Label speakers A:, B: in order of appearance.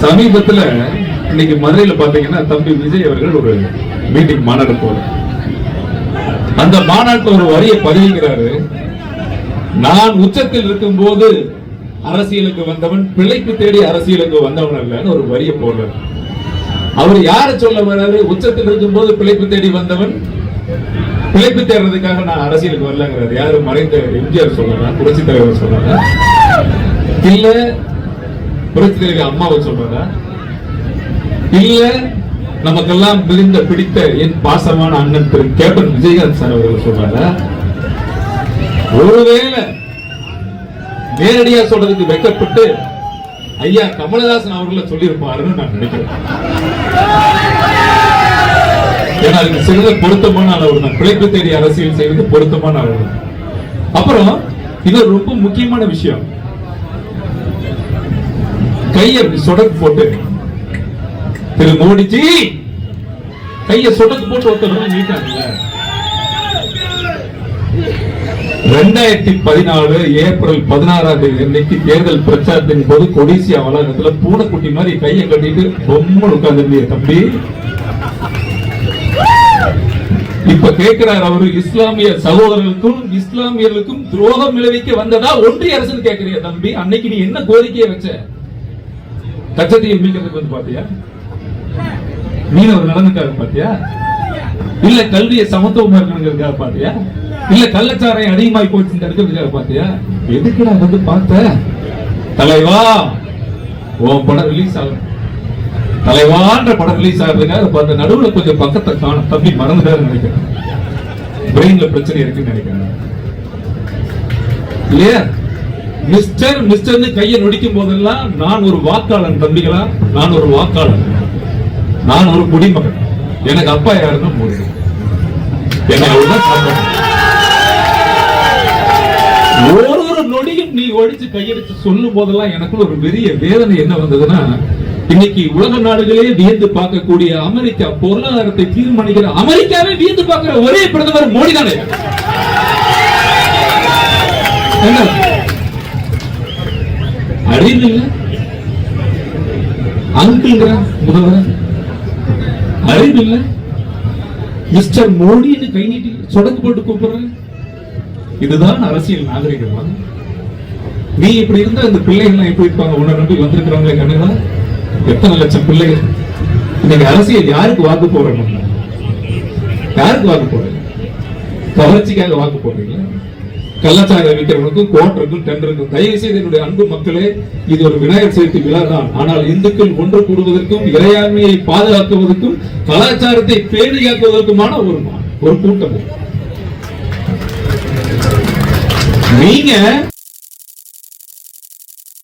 A: சமீபத்துல இன்னைக்கு மதுரையில பாத்தீங்கன்னா தம்பி விஜய் அவர்கள் ஒரு மீட்டிங் மாநாடு போல அந்த மாநாட்டில் ஒரு வரியை பதிவுகிறாரு. நான் உச்சத்தில் இருக்கும் போது அரசியலுக்கு வந்தவன் பிழைப்பு தேடி அரசியலுக்கு வந்தவன் அல்லன்னு ஒரு வரியை போடுறாரு. அவர் யார சொல்ல வர்றாரு? உச்சத்தில் இருக்கும் போது பிழைப்பு தேடி வந்தவன், பிழைப்பு தேடுறதுக்காக நான் அரசியலுக்கு வரலங்கிறாரு. யாரு? மறைந்த எம்ஜிஆர் சொல்றாரா? புரட்சி தலைவர் சொல்றாரா? இல்ல புரட்சி தலைவர் அம்மாவை சொல்றாரா? இல்ல நமக்கெல்லாம் பிடித்த என் பாசமான அண்ணன் திரு கேப்டன் விஜயகாந்த் சார் அவர்கள் சொல்றாரா? ஒருவேளை நேரடியா சொல்றதுக்கு வெட்கப்பட்டு ஐயா கமலஹாசன் அவர்களை சொல்லியிருப்பாருன்னு நான் நினைக்கிறேன். ஏன்னா அதுக்கு சிறந்த பொருத்தமான அளவு தான். பிழைப்பு தேடி அரசியல் செய்வது பொருத்தமான அளவு. அப்புறம் இது ரொம்ப முக்கியமான விஷயம். கையை சொடக்கு போட்டு திரு மோடிஜி கையை சொடக்கு போட்டு ஒருத்தர் நீட்டாங்கல்ல. 2014 ஏப்ரல் 16ஆம் தேதி அன்னைக்கு தேர்தல் பிரச்சாரத்தின் போது கொடிசியா வளாகத்துல பூனைக்குட்டி மாதிரி கையை கட்டிட்டு ரொம்ப உட்கார்ந்து தம்பி இப்ப கேட்கிறார் அவரு, இஸ்லாமிய சகோதரர்களுக்கும் இஸ்லாமியர்களுக்கும் துரோகம் விளைவிக்க வந்ததா ஒன்றிய அரசு கேட்கிறிய தம்பி? அன்னைக்கு நீ என்ன கோரிக்கையை வச்ச? கச்சத்தீவை மீட்கிறதுக்கு வந்து பாத்தியா? மீனவர் நடந்துக்காக பாத்தியா? இல்ல கல்வியை சமத்துவமா இருக்கணுங்கிறதுக்காக பாத்தியா? இல்ல கள்ளச்சாராயம் அதிகமாகி போச்சு தடுக்கிறதுக்காக பாத்தியா? எதுக்குடா வந்து பார்த்த? தலைவா உன் படம் ரிலீஸ் ஆகும், தலைவான்ற படம் ரிலீஸ் ஆகிறதுக்காக பார்த்த நடுவுல கொஞ்சம் பக்கத்தை காணும் தம்பி மறந்துட்டாரு நினைக்கிறேன். பிரெயின்ல பிரச்சனை இருக்குன்னு நினைக்கிறேன் இல்லையா? மிஸ்டர் மிஸ்டர்னு கையை நொடிக்கும் போதெல்லாம் நான் ஒரு வாக்காளன் தம்பிகளா, நான் ஒரு வாக்காளன், நான் ஒரு குடிமகன். எனக்கு அப்பா யாருன்னா மோடி. என்னை ஒரு நொடியும் நீ ஒடிச்சு கையெடுத்து சொல்லும் போதெல்லாம் எனக்குள்ள ஒரு பெரிய வேதனை என்ன வந்ததுன்னா, இன்னைக்கு உலக நாடுகளே வியந்து பார்க்கக்கூடிய அமெரிக்கா பொருளாதாரத்தை தீர்மானிக்கிற அமெரிக்காவே வியந்து பார்க்கிற ஒரே பிரதமர் மோடி தானே. அறிவு இல்ல அங்கிள் முதல்வர், அறிவு இல்ல மிஸ்டர் மோடின்னு கை நீட்டி சொடக்கு போட்டு கூப்பிடுற. இதுதான் அரசியல் நாகரிகமா? நீ இப்படி இருந்தா இந்த பிள்ளைகள் எப்படி இருப்பாங்க? உன்னை நம்பி வந்திருக்கிறவங்க கண்ணுங்களா? எத்தனை லட்சம் பிள்ளைகள் இன்னைக்கு அரசியல் யாருக்கு வாக்கு போறோம்? யாருக்கு வாக்கு போறீங்க? கவர்ச்சிக்காக வாக்கு போடுறீங்களா? கள்ளச்சாராயம் விற்கிறவனுக்கும் கோட்டருக்கும் டெண்டருக்கும். தயவு செய்து என்னுடைய அன்பு மக்களே, இது ஒரு விநாயகர் சதுர்த்தி விழா தான். ஆனால் இந்துக்கள் ஒன்று கூடுவதற்கும் இறையாண்மையை பாதுகாக்குவதற்கும் கலாச்சாரத்தை பேணியாக்குவதற்குமான ஒரு கூட்டம். நீங்க